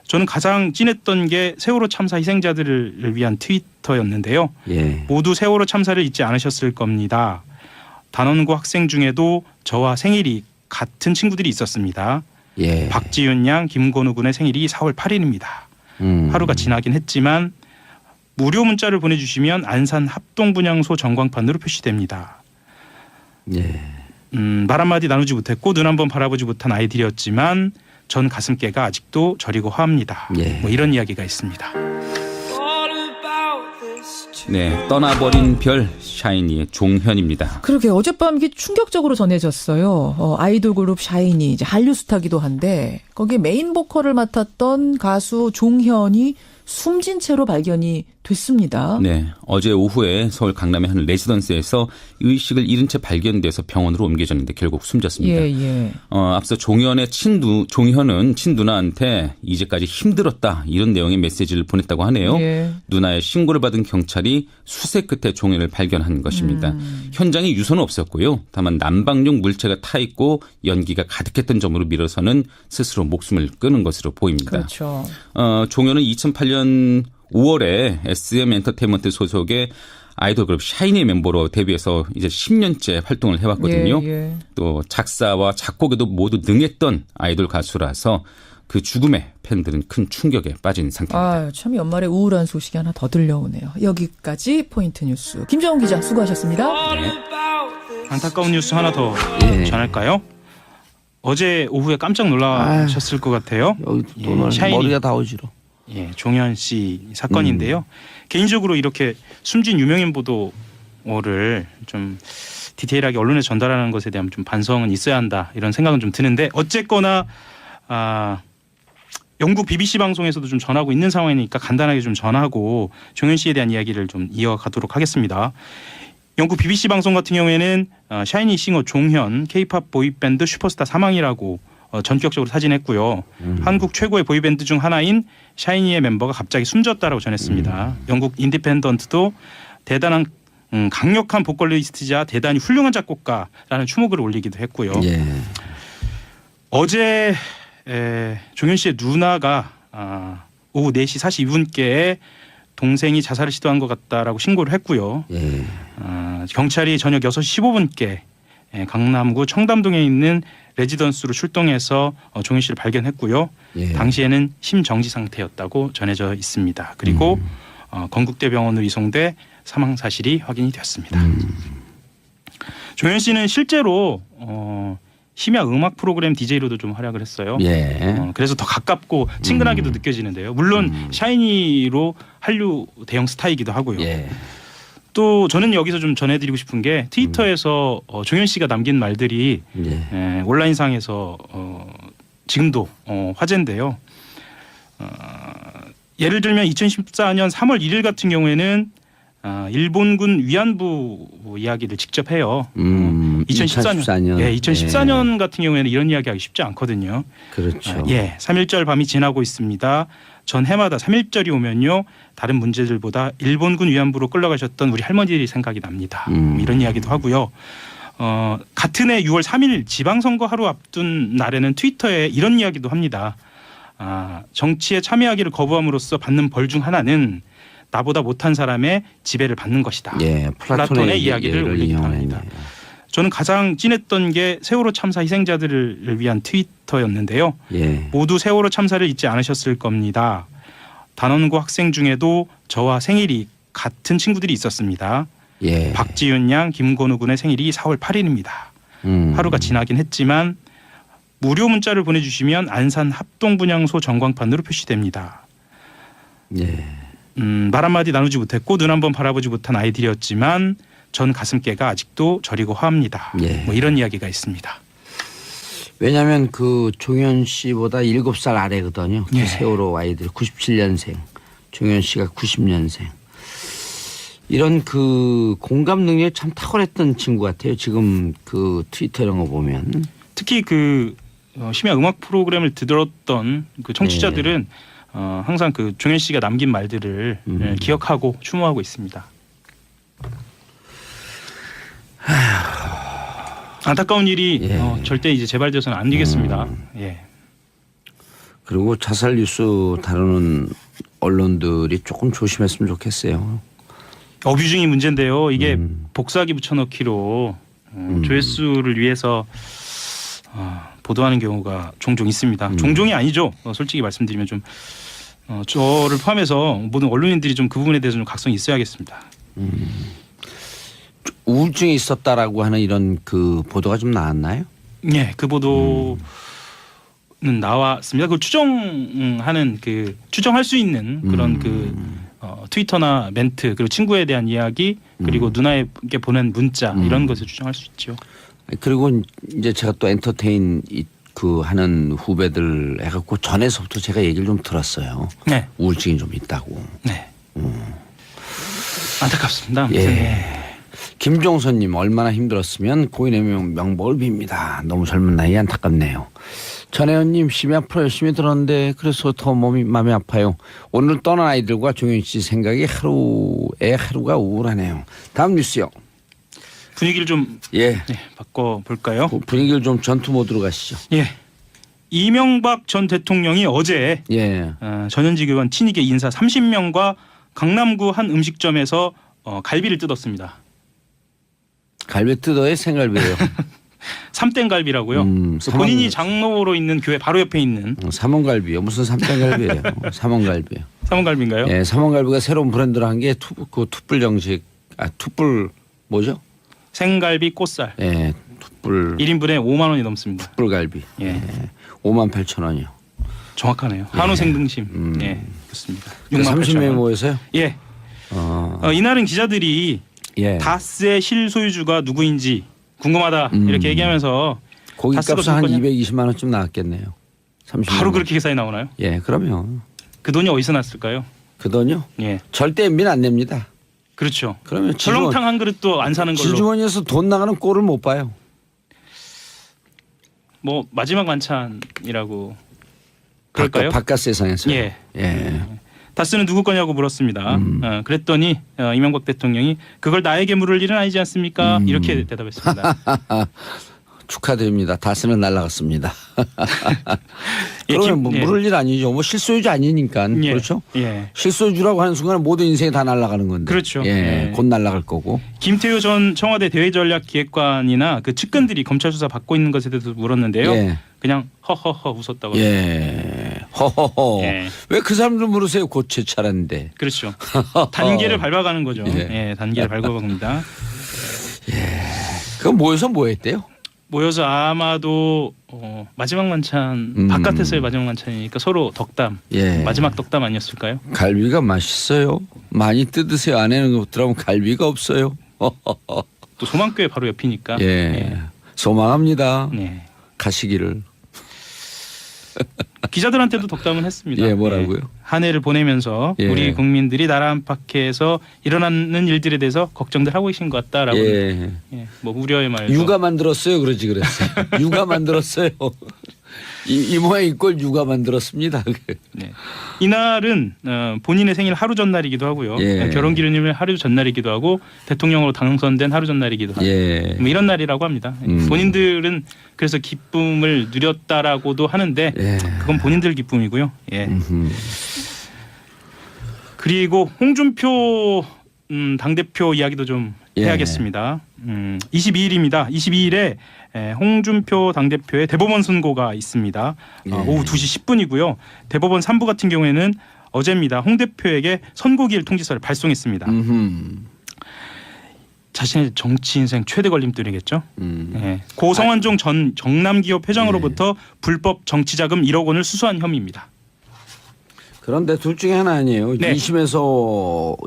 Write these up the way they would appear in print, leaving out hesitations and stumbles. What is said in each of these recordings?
저는 가장 찐했던 게 세월호 참사 희생자들을 위한 트위터였는데요. 예. 모두 세월호 참사를 잊지 않으셨을 겁니다. 단원고 학생 중에도 저와 생일이 같은 친구들이 있었습니다. 예. 박지윤 양, 김건우 군의 생일이 4월 8일입니다. 하루가 지나긴 했지만 무료 문자를 보내주시면 안산 합동분향소 전광판으로 표시됩니다. 예. 말 한마디 나누지 못했고 눈 한번 바라보지 못한 아이들이었지만 전 가슴께가 아직도 저리고 화합니다. 예. 뭐 이런 이야기가 있습니다. 네, 떠나버린 별 샤이니의 종현입니다. 그러게 어젯밤 이게 충격적으로 전해졌어요. 아이돌 그룹 샤이니 이제 한류 스타기도 한데 거기에 메인 보컬을 맡았던 가수 종현이 숨진 채로 발견이 됐습니다. 네, 어제 오후에 서울 강남의 한 레지던스에서 의식을 잃은 채 발견돼서 병원으로 옮겨졌는데 결국 숨졌습니다. 예. 앞서 종현의 종현은 친누나한테 이제까지 힘들었다 이런 내용의 메시지를 보냈다고 하네요. 예. 누나의 신고를 받은 경찰이 수색 끝에 종현을 발견한 것입니다. 현장에 유서는 없었고요. 다만 난방용 물체가 타 있고 연기가 가득했던 점으로 미뤄서는 스스로 목숨을 끊은 것으로 보입니다. 그렇죠. 종현은 2008년 5월에 SM 엔터테인먼트 소속의 아이돌 그룹 샤이니 멤버로 데뷔해서 이제 10년째 활동을 해왔거든요. 예. 또 작사와 작곡에도 모두 능했던 아이돌 가수라서 그 죽음에 팬들은 큰 충격에 빠진 상태입니다. 참 연말에 우울한 소식이 하나 더 들려오네요. 여기까지 포인트 뉴스. 김정은 기자 수고하셨습니다. 네. 안타까운 뉴스 하나 더 예. 전할까요? 어제 오후에 깜짝 놀라셨을 것 같아요. 여기 또 샤이니. 머리가 다 어지러. 예, 종현 씨 사건인데요. 개인적으로 이렇게 숨진 유명인 보도를 좀 디테일하게 언론에 전달하는 것에 대한 좀 반성은 있어야 한다 이런 생각은 좀 드는데 어쨌거나 영국 BBC 방송에서도 좀 전하고 있는 상황이니까 간단하게 좀 전하고 종현 씨에 대한 이야기를 좀 이어가도록 하겠습니다. 영국 BBC 방송 같은 경우에는 샤이니 싱어 종현 K-팝 보이밴드 슈퍼스타 사망이라고 전격적으로 사진했고요. 한국 최고의 보이밴드 중 하나인 샤이니의 멤버가 갑자기 숨졌다라고 전했습니다. 영국 인디펜던트도 대단한 강력한 보컬리스트자 대단히 훌륭한 작곡가라는 추모글을 올리기도 했고요. 예. 어제 종현 씨의 누나가 오후 4시 42분께에 동생이 자살을 시도한 것 같다라고 신고를 했고요. 예. 경찰이 저녁 6시 15분께 강남구 청담동에 있는 레지던스로 출동해서 종현 씨를 발견했고요. 예. 당시에는 심정지 상태였다고 전해져 있습니다. 그리고 건국대병원으로 이송돼 사망 사실이 확인이 되었습니다. 종현 씨는 실제로 심야 음악 프로그램 DJ로도 좀 활약을 했어요. 예. 그래서 더 가깝고 친근하게도 느껴지는데요. 물론 샤이니로 한류 대형 스타이기도 하고요. 예. 또 저는 여기서 좀 전해드리고 싶은 게 트위터에서 종현 씨가 남긴 말들이 예. 온라인상에서 지금도 화제인데요. 예를 들면 2014년 3월 1일 같은 경우에는 일본군 위안부 이야기를 직접 해요. 2014년. 예, 2014년 같은 경우에는 이런 이야기하기 쉽지 않거든요. 그렇죠. 예, 3.1절 밤이 지나고 있습니다. 전 해마다 3.1절이 오면요. 다른 문제들보다 일본군 위안부로 끌려가셨던 우리 할머니들이 생각이 납니다. 이런 이야기도 하고요. 같은 해 6월 3일 지방선거 하루 앞둔 날에는 트위터에 이런 이야기도 합니다. 정치에 참여하기를 거부함으로써 받는 벌 중 하나는 나보다 못한 사람의 지배를 받는 것이다. 예. 플라톤의 이야기를 올리기도 합니다. 저는 가장 찐했던 게 세월호 참사 희생자들을 위한 트위터였는데요. 예. 모두 세월호 참사를 잊지 않으셨을 겁니다. 단원고 학생 중에도 저와 생일이 같은 친구들이 있었습니다. 예. 박지윤 양, 김건우 군의 생일이 4월 8일입니다. 하루가 지나긴 했지만 무료 문자를 보내주시면 안산 합동분향소 전광판으로 표시됩니다. 예. 말 한마디 나누지 못했고 눈 한번 바라보지 못한 아이들이었지만 전 가슴께가 아직도 저리고 화합니다. 예. 뭐 이런 이야기가 있습니다. 왜냐하면 그 종현 씨보다 7살 아래거든요. 그 예. 세월호 아이들 97년생, 종현 씨가 90년생. 이런 그 공감 능력이 참 탁월했던 친구 같아요. 지금 그 트위터 이런 거 보면. 특히 그 심야 음악 프로그램을 들었던 그 청취자들은 항상 그 종현 씨가 남긴 말들을 기억하고 추모하고 있습니다. 안타까운 일이 예. 절대 이제 재발돼서는 안 되겠습니다. 예. 그리고 자살 뉴스 다루는 언론들이 조금 조심했으면 좋겠어요. 어뷰징이 문제인데요. 이게 복사기 붙여넣기로 조회수를 위해서 보도하는 경우가 종종 있습니다. 종종이 아니죠. 솔직히 말씀드리면 좀 저를 포함해서 모든 언론인들이 좀 그 부분에 대해서 좀 각성이 있어야겠습니다. 우울증이 있었다라고 하는 이런 그 보도가 좀 나왔나요? 네, 그 보도는 나왔습니다. 그걸 추정하는 추정할 수 있는 그런 트위터나 멘트 그리고 친구에 대한 이야기 그리고 누나에게 보낸 문자 이런 것을 추정할 수 있죠. 그리고 이제 제가 또 엔터테인 하는 후배들 해갖고 전에서부터 제가 얘기를 좀 들었어요. 네, 우울증이 좀 있다고. 네. 안타깝습니다. 아무튼. 예. 김종선님 얼마나 힘들었으면 고인의 명복을 빕니다. 너무 젊은 나이에 안타깝네요. 전혜연님 심야 프로 열심히 들었는데 그래서 더 마음이 아파요. 오늘 떠난 아이들과 종현 씨 생각이 하루가 우울하네요. 다음 뉴스요. 분위기를 좀 바꿔볼까요? 분위기를 좀 전투 모드로 가시죠. 예. 이명박 전 대통령이 어제 전현직 의원 친이계 인사 30명과 강남구 한 음식점에서 갈비를 뜯었습니다. 갈비 뜯어요? 생갈비예요? 삼땡갈비라고요. 본인이 장로로 있는 교회 바로 옆에 있는 삼원갈비요. 무슨 삼땡갈비예요? 삼원갈비요. 삼원갈비인가요? 예, 삼원갈비가 새로운 브랜드로 한 게 툭불 정식. 툭불 뭐죠? 생갈비 꽃살. 예, 툭불. 1인분에 5만 원이 넘습니다. 툭불갈비. 예. 58,000원이요. 정확하네요. 한우 생등심. 예, 그렇습니다. 30명이 모여서요? 예. 이날은 기자들이 예. 다스의 실소유주가 누구인지 궁금하다 이렇게 얘기하면서 고깃값은 한 220만 원쯤 나왔겠네요. 30만 바로 원. 그렇게 계산이 나오나요? 예, 그러면 그 돈이 어디서 났을까요? 그 돈요? 예, 절대 MB는 안 냅니다. 그렇죠. 그러면 설렁탕 한 그릇도 안 사는 걸로. 지주머니에서 돈 나가는 꼴을 못 봐요. 뭐 마지막 만찬이라고 그럴까요? 바깥 세상에서. 예. 예. 다스는 누구 거냐고 물었습니다. 그랬더니 이명박 대통령이 그걸 나에게 물을 일은 아니지 않습니까? 이렇게 대답했습니다. 축하드립니다. 다스는 날라갔습니다. 그러면 뭐 예. 물을 일 아니죠. 뭐 실소유주 아니니까. 예. 그렇죠? 예. 실소유주라고 하는 순간 모든 인생이 다 날아가는 건데. 그렇죠. 예. 예. 곧 날아갈 거고. 김태효 전 청와대 대외전략기획관이나 그 측근들이 검찰 수사 받고 있는 것에 대해서 물었는데요. 예. 그냥 허허허 웃었다고. 예. 허허허. 예. 왜 그 사람들 물으세요? 곧 제 차례인데. 그렇죠. 단계를 밟아가는 거죠. 예. 예, 단계를 밟아갑니다. 그건 모여서 뭐 했대요? 모여서 아마도 마지막 만찬 바깥에서의 마지막 만찬이니까 서로 덕담. 예. 마지막 덕담 아니었을까요? 갈비가 맛있어요. 많이 뜯으세요. 안에는 것들하면 갈비가 없어요. 또 소망교회 바로 옆이니까. 예. 소망합니다. 네. 가시기를. 기자들한테도 덕담은 했습니다. 예, 뭐라고요? 한 해를 보내면서 예. 우리 국민들이 나라 안팎에서 일어나는 일들에 대해서 걱정들 하고 계신 것 같다라고. 예. 예, 뭐 우려의 말도. 육아 만들었어요. 그러지 그랬어요. 육아 만들었어요. 이 모양 이꼴 육아 만들었습니다. 네. 이날은 본인의 생일 하루 전날이기도 하고요. 예. 결혼기념일 하루 전날이기도 하고 대통령으로 당선된 하루 전날이기도 하고 예. 뭐 이런 날이라고 합니다. 본인들은 그래서 기쁨을 누렸다라고도 하는데 예. 그건 본인들 기쁨이고요. 예. 그리고 홍준표 당대표 이야기도 좀 예. 해야겠습니다. 22일입니다. 22일에 홍준표 당대표의 대법원 선고가 있습니다. 예. 오후 2시 10분이고요. 대법원 3부 같은 경우에는 어제입니다. 홍 대표에게 선고기일 통지서를 발송했습니다. 자신의 정치 인생 최대 걸림돌이겠죠. 예. 고성완종 전 정남기업 회장으로부터 불법 정치자금 1억 원을 수수한 혐의입니다. 그런데 둘 중에 하나 아니에요. 네. 2심에서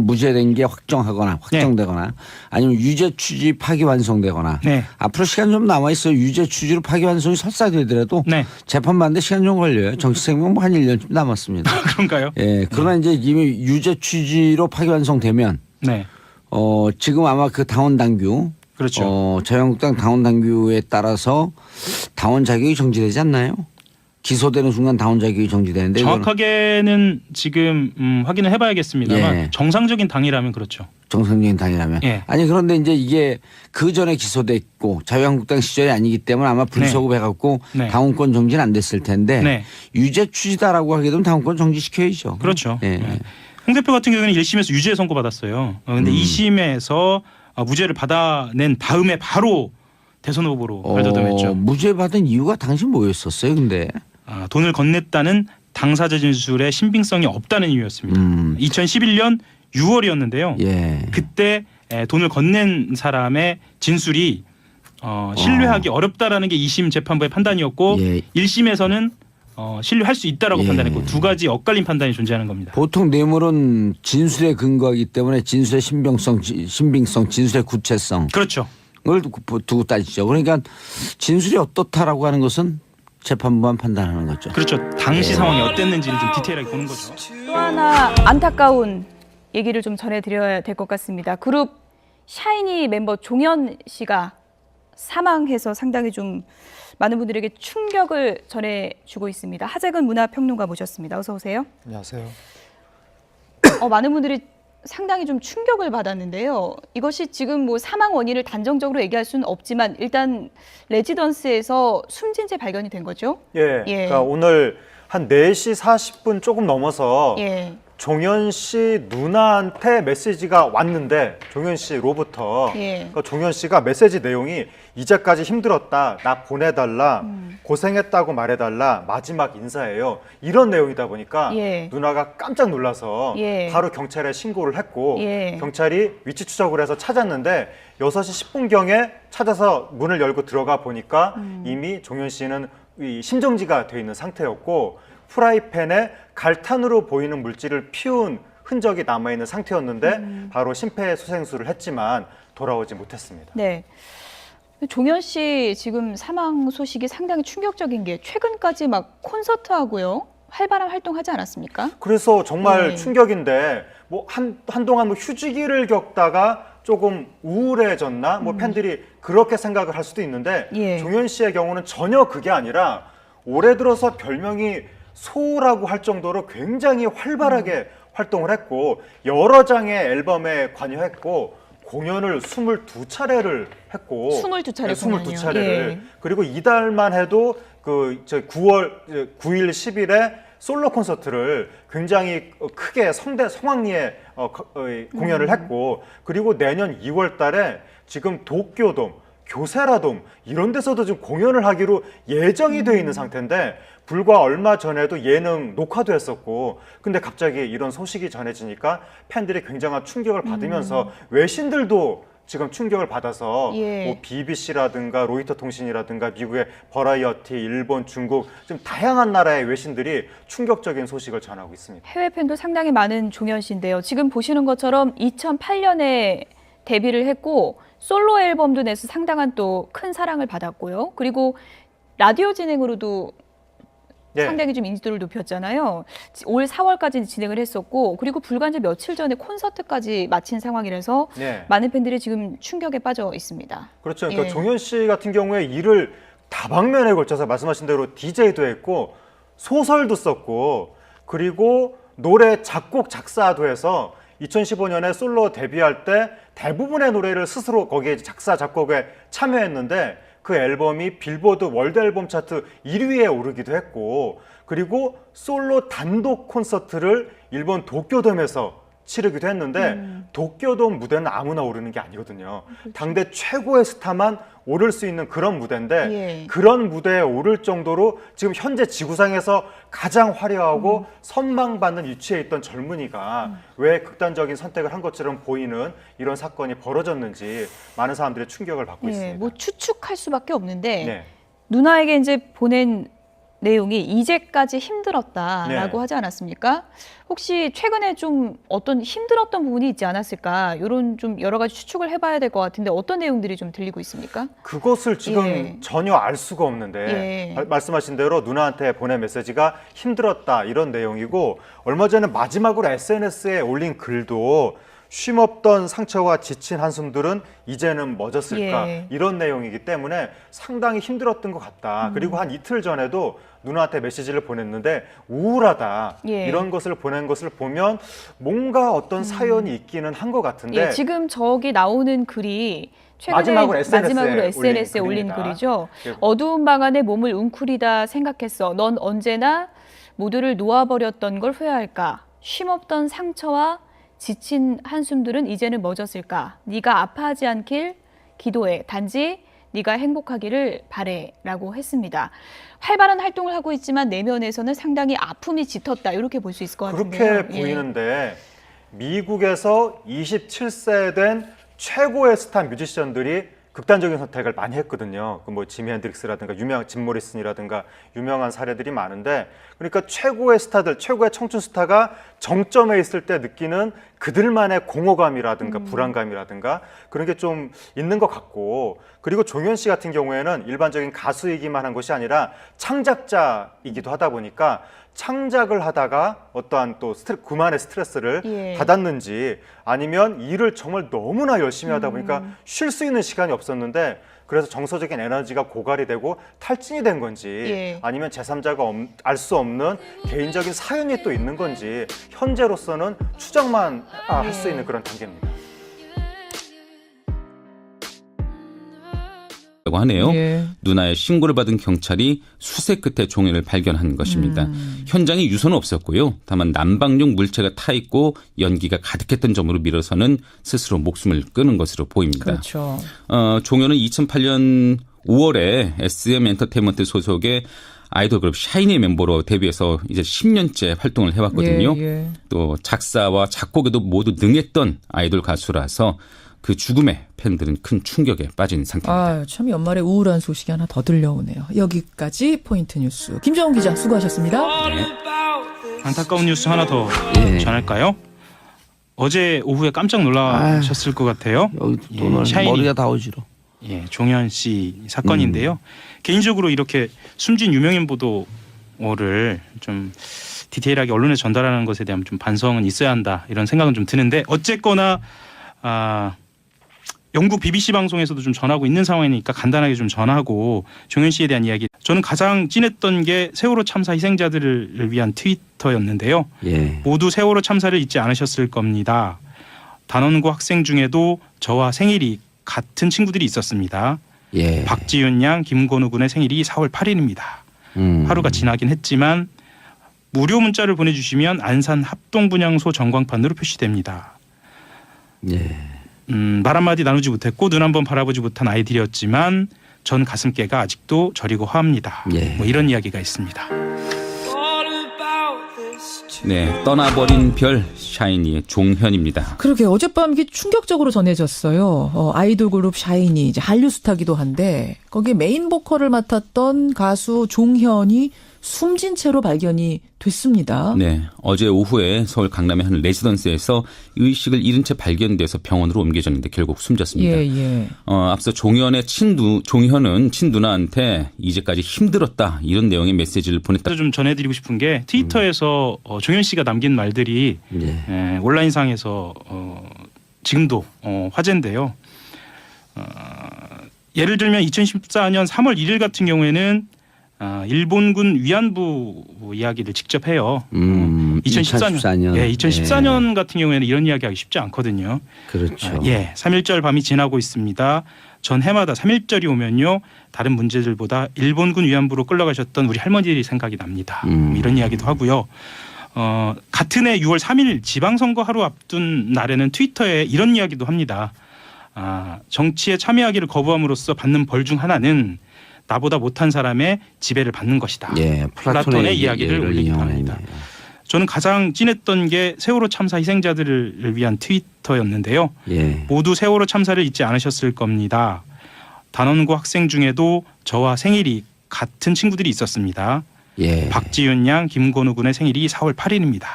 무죄된 게 확정되거나 아니면 유죄 취지 파기환송되거나 네. 앞으로 시간 좀 남아 있어요. 유죄 취지로 파기환송이 설사되더라도 네. 재판받는데 시간 좀 걸려요. 정치 생명 한 1년쯤 남았습니다. 그런가요? 예. 그러나 이제 이미 유죄 취지로 파기환송되면 네. 지금 아마 그 당원 당규 그렇죠. 자유한국당 당원 당규에 따라서 당원 자격이 정지되지 않나요? 기소되는 순간 당원 자격이 정지되는데 정확하게는 지금 확인을 해봐야겠습니다만 예. 정상적인 당이라면 그렇죠. 정상적인 당이라면. 예. 아니 그런데 이제 이게 그 전에 기소됐고 자유한국당 시절이 아니기 때문에 아마 불소급해갖고 네. 당원권 정지는 안 됐을 텐데 네. 유죄 취지다라고 하게 되면 당원권 정지시켜야죠. 그렇죠. 예. 네. 홍 대표 같은 경우에는 1심에서 유죄 선고받았어요. 근데 2심에서 무죄를 받아낸 다음에 바로 대선 후보로 발돋움했죠. 무죄 받은 이유가 당시 뭐였었어요? 근데 돈을 건넸다는 당사자 진술에 신빙성이 없다는 이유였습니다. 2011년 6월이었는데요. 예. 그때 돈을 건넨 사람의 진술이 신뢰하기 어렵다라는 게 2심 재판부의 판단이었고 예. 1심에서는 신뢰할 수 있다라고 예. 판단했고 두 가지 엇갈린 판단이 존재하는 겁니다. 보통 뇌물은 진술에 근거하기 때문에 진술의 신빙성, 진술의 구체성 그렇죠. 을 두고 따지죠. 그러니까 진술이 어떻다라고 하는 것은 재판부만 판단하는 거죠. 그렇죠. 당시 상황이 어땠는지를 좀 디테일하게 보는 거죠. 또 하나 안타까운 얘기를 좀 전해드려야 될 것 같습니다. 그룹 샤이니 멤버 종현 씨가 사망해서 상당히 좀 많은 분들에게 충격을 전해주고 있습니다. 하재근 문화평론가 모셨습니다. 어서 오세요. 안녕하세요. 많은 분들이 상당히 좀 충격을 받았는데요. 이것이 지금 뭐 사망 원인을 단정적으로 얘기할 수는 없지만 일단 레지던스에서 숨진 채 발견이 된 거죠. 예. 그러니까 오늘 한 4시 40분 조금 넘어서 예. 종현 씨 누나한테 메시지가 왔는데 종현 씨로부터 예. 그러니까 종현 씨가 메시지 내용이 이제까지 힘들었다, 나 보내달라, 고생했다고 말해달라, 마지막 인사예요. 이런 내용이다 보니까 예. 누나가 깜짝 놀라서 예. 바로 경찰에 신고를 했고 예. 경찰이 위치 추적을 해서 찾았는데 6시 10분경에 찾아서 문을 열고 들어가 보니까 이미 종현 씨는 이 심정지가 돼 있는 상태였고 프라이팬에 갈탄으로 보이는 물질을 피운 흔적이 남아있는 상태였는데 바로 심폐소생술을 했지만 돌아오지 못했습니다. 네. 종현 씨 지금 사망 소식이 상당히 충격적인 게 최근까지 막 콘서트하고요. 활발한 활동하지 않았습니까? 그래서 정말 네. 충격인데 뭐 한동안 뭐 휴지기를 겪다가 조금 우울해졌나 뭐 팬들이 그렇게 생각을 할 수도 있는데 예. 종현 씨의 경우는 전혀 그게 아니라 올해 들어서 별명이 소라고 할 정도로 굉장히 활발하게 활동을 했고 여러 장의 앨범에 관여했고 공연을 22차례를 했고 22차례 22차례를 예. 그리고 이달만 해도 그 9월 9일 10일에 솔로 콘서트를 굉장히 크게 성황리에 공연을 했고 그리고 내년 2월 달에 지금 도쿄돔, 교세라돔 이런 데서도 지금 공연을 하기로 예정이 되어 있는 상태인데 불과 얼마 전에도 예능 녹화도 했었고 근데 갑자기 이런 소식이 전해지니까 팬들이 굉장한 충격을 받으면서 외신들도 지금 충격을 받아서 예. 뭐 BBC라든가 로이터 통신이라든가 미국의 버라이어티, 일본, 중국 좀 다양한 나라의 외신들이 충격적인 소식을 전하고 있습니다. 해외 팬도 상당히 많은 종현 씨인데요. 지금 보시는 것처럼 2008년에 데뷔를 했고 솔로 앨범도 내서 상당한 또 큰 사랑을 받았고요. 그리고 라디오 진행으로도 예. 상당히 좀 인지도를 높였잖아요. 올 4월까지 진행을 했었고 그리고 불과 이제 며칠 전에 콘서트까지 마친 상황이라서 예. 많은 팬들이 지금 충격에 빠져 있습니다. 그렇죠. 그러니까 예. 종현 씨 같은 경우에 일을 다방면에 걸쳐서 말씀하신 대로 DJ도 했고 소설도 썼고 그리고 노래 작곡 작사도 해서 2015년에 솔로 데뷔할 때 대부분의 노래를 스스로 거기에 작사 작곡에 참여했는데 그 앨범이 빌보드 월드 앨범 차트 1위에 오르기도 했고 그리고 솔로 단독 콘서트를 일본 도쿄돔에서 치르기도 했는데 도쿄돔 무대는 아무나 오르는 게 아니거든요. 당대 최고의 스타만 오를 수 있는 그런 무대인데 예. 그런 무대에 오를 정도로 지금 현재 지구상에서 가장 화려하고 선망받는 위치에 있던 젊은이가 왜 극단적인 선택을 한 것처럼 보이는 이런 사건이 벌어졌는지 많은 사람들의 충격을 받고 예, 있습니다. 뭐 추측할 수밖에 없는데 네. 누나에게 이제 보낸 내용이 이제까지 힘들었다라고 네. 하지 않았습니까? 혹시 최근에 좀 어떤 힘들었던 부분이 있지 않았을까? 이런 좀 여러 가지 추측을 해봐야 될 것 같은데 어떤 내용들이 좀 들리고 있습니까? 그것을 지금 예. 전혀 알 수가 없는데 예. 말씀하신 대로 누나한테 보낸 메시지가 힘들었다 이런 내용이고 얼마 전에 마지막으로 SNS에 올린 글도 쉼없던 상처와 지친 한숨들은 이제는 멎었을까 예. 이런 내용이기 때문에 상당히 힘들었던 것 같다. 그리고 한 이틀 전에도 누나한테 메시지를 보냈는데 우울하다 예. 이런 것을 보낸 것을 보면 뭔가 어떤 사연이 있기는 한 것 같은데 예, 지금 저기 나오는 글이 최근에 마지막으로 SNS에 SNS에 올린 올린 글이죠. 글입니다. 어두운 방 안에 몸을 웅크리다 생각했어. 넌 언제나 모두를 놓아버렸던 걸 후회할까? 쉼없던 상처와 지친 한숨들은 이제는 멎었을까? 네가 아파하지 않길 기도해. 단지 네가 행복하기를 바래라고 했습니다. 활발한 활동을 하고 있지만 내면에서는 상당히 아픔이 짙었다. 이렇게 볼 수 있을 것 같은데요. 그렇게 보이는데 미국에서 27세 된 최고의 스타 뮤지션들이 극단적인 선택을 많이 했거든요. 그 뭐 지미 핸드릭스라든가 유명한 짐 모리슨이라든가 유명한 사례들이 많은데 그러니까 최고의 스타들, 최고의 청춘 스타가 정점에 있을 때 느끼는 그들만의 공허감이라든가 불안감이라든가 그런 게 좀 있는 것 같고 그리고 종현 씨 같은 경우에는 일반적인 가수이기만 한 것이 아니라 창작자이기도 하다 보니까 창작을 하다가 어떠한 또 그만의 스트레스를 예. 받았는지 아니면 일을 정말 너무나 열심히 하다 보니까 쉴 수 있는 시간이 없었는데 그래서 정서적인 에너지가 고갈이 되고 탈진이 된 건지 예. 아니면 제3자가 알 수 없는 개인적인 사연이 또 있는 건지 현재로서는 추정만 할 수 있는 그런 단계입니다. 라고 하네요. 예. 누나의 신고를 받은 경찰이 수색 끝에 종현을 발견한 것입니다. 현장에 유서는 없었고요. 다만 난방용 물체가 타 있고 연기가 가득했던 점으로 밀어서는 스스로 목숨을 끊은 것으로 보입니다. 그렇죠. 종현은 2008년 5월에 SM 엔터테인먼트 소속의 아이돌 그룹 샤이니 멤버로 데뷔해서 이제 10년째 활동을 해왔거든요. 예, 예. 또 작사와 작곡에도 모두 능했던 아이돌 가수라서 그 죽음에 팬들은 큰 충격에 빠진 상태입니다. 아, 참 연말에 우울한 소식이 하나 더 들려오네요. 여기까지 포인트 뉴스. 김정은 기자 수고하셨습니다. 안타까운 뉴스 하나 더 전할까요? 어제 오후에 깜짝 놀라셨을 것 같아요. 여기 또 오늘 샤이니. 머리가 다 어지러. 예, 종현 씨 사건인데요. 개인적으로 이렇게 숨진 유명인 보도를 좀 디테일하게 언론에 전달하는 것에 대한 좀 반성은 있어야 한다 이런 생각은 좀 드는데 어쨌거나 영국 BBC 방송에서도 좀 전하고 있는 상황이니까 간단하게 좀 전하고 종현 씨에 대한 이야기. 저는 가장 찐했던 게 세월호 참사 희생자들을 위한 트위터였는데요. 예. 모두 세월호 참사를 잊지 않으셨을 겁니다. 단원고 학생 중에도 저와 생일이 같은 친구들이 있었습니다. 예. 박지윤 양, 김건우 군의 생일이 4월 8일입니다. 하루가 지나긴 했지만 무료 문자를 보내주시면 안산 합동분향소 전광판으로 표시됩니다. 예. 말 한마디 나누지 못했고 눈 한번 바라보지 못한 아이들이었지만 전 가슴께가 아직도 저리고 화합니다. 예. 뭐 이런 이야기가 있습니다. 네, 떠나버린 별 샤이니의 종현입니다. 그러게 어젯밤 이게 충격적으로 전해졌어요. 아이돌 그룹 샤이니 이제 한류 스타기도 한데 거기에 메인 보컬을 맡았던 가수 종현이 숨진 채로 발견이 됐습니다. 네, 어제 오후에 서울 강남의 한 레지던스에서 의식을 잃은 채 발견돼서 병원으로 옮겨졌는데 결국 숨졌습니다. 예, 예. 앞서 종현은 친누나한테 이제까지 힘들었다 이런 내용의 메시지를 보냈다. 좀 전해드리고 싶은 게 트위터에서 종현 씨가 남긴 말들이 예. 온라인상에서 지금도 화제인데요. 예를 들면 2014년 3월 1일 같은 경우에는 일본군 위안부 이야기를 직접 해요. 2014년. 예, 2014년 같은 경우에는 이런 이야기하기 쉽지 않거든요. 그렇죠. 예, 3.1절 밤이 지나고 있습니다. 전 해마다 3.1절이 오면요. 다른 문제들보다 일본군 위안부로 끌려가셨던 우리 할머니들이 생각이 납니다. 이런 이야기도 하고요. 같은 해 6월 3일 지방선거 하루 앞둔 날에는 트위터에 이런 이야기도 합니다. 정치에 참여하기를 거부함으로써 받는 벌 중 하나는 나보다 못한 사람의 지배를 받는 것이다. 예, 플라톤의 이야기를 올리기도 합니다. 저는 가장 찐했던 게 세월호 참사 희생자들을 위한 트위터였는데요. 예. 모두 세월호 참사를 잊지 않으셨을 겁니다. 단원고 학생 중에도 저와 생일이 같은 친구들이 있었습니다. 예. 박지윤 양, 김건우 군의 생일이 4월 8일입니다.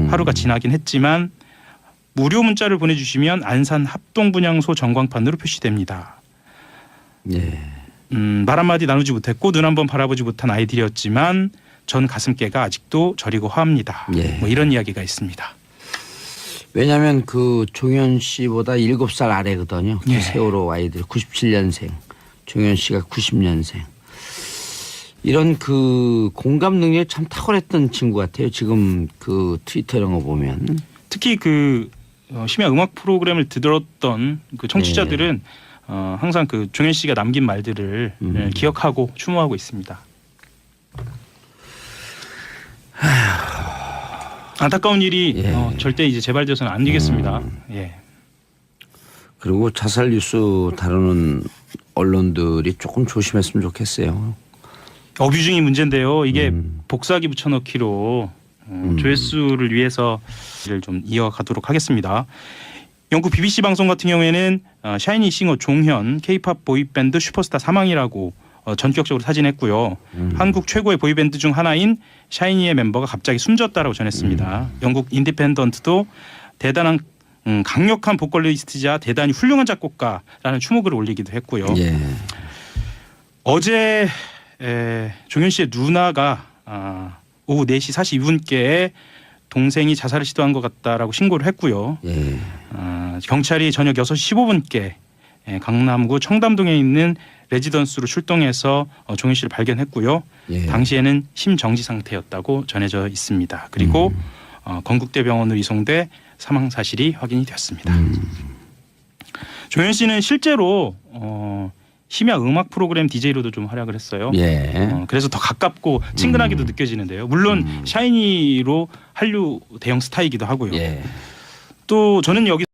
하루가 지나긴 했지만 무료 문자를 보내주시면 안산 합동분향소 전광판으로 표시됩니다. 예. 말 한마디 나누지 못했고 눈 한번 바라보지 못한 아이들이었지만 전 가슴께가 아직도 저리고 화합니다. 예. 뭐 이런 이야기가 있습니다. 왜냐하면 그 종현 씨보다 7살 아래거든요. 그 예. 세월호 아이들 97년생, 종현 씨가 90년생. 이런 그 공감 능력이 참 탁월했던 친구 같아요. 지금 그 트위터 이런 거 보면. 특히 그 심야 음악 프로그램을 들었던 그 청취자들은 항상 그 종현 씨가 남긴 말들을 기억하고 추모하고 있습니다. 안타까운 일이 예. 절대 이제 재발돼서는 안 되겠습니다. 예. 그리고 자살 뉴스 다루는 언론들이 조금 조심했으면 좋겠어요. 어뷰징이 문제인데요. 이게 복사기 붙여넣기로 조회수를 위해서 를 좀 이어가도록 하겠습니다. 영국 BBC 방송 같은 경우에는 샤이니 싱어 종현 K-팝 보이밴드 슈퍼스타 사망이라고 전격적으로 사진했고요. 한국 최고의 보이밴드 중 하나인 샤이니의 멤버가 갑자기 숨졌다라고 전했습니다. 영국 인디펜던트도 대단한 강력한 보컬리스트자 대단히 훌륭한 작곡가라는 추모글을 올리기도 했고요. 예. 어제 종현 씨의 누나가 오후 4시 42분께 동생이 자살을 시도한 것 같다라고 신고를 했고요. 예. 경찰이 저녁 6시 15분께 강남구 청담동에 있는 레지던스로 출동해서 종현 씨를 발견했고요. 예. 당시에는 심정지 상태였다고 전해져 있습니다. 그리고 건국대병원으로 이송돼 사망 사실이 확인이 되었습니다. 종현 씨는 실제로 심야 음악 프로그램 DJ로도 좀 활약을 했어요. 예. 그래서 더 가깝고 친근하게도 느껴지는데요. 물론 샤이니로 한류 대형 스타이기도 하고요. 예. 또 저는 여기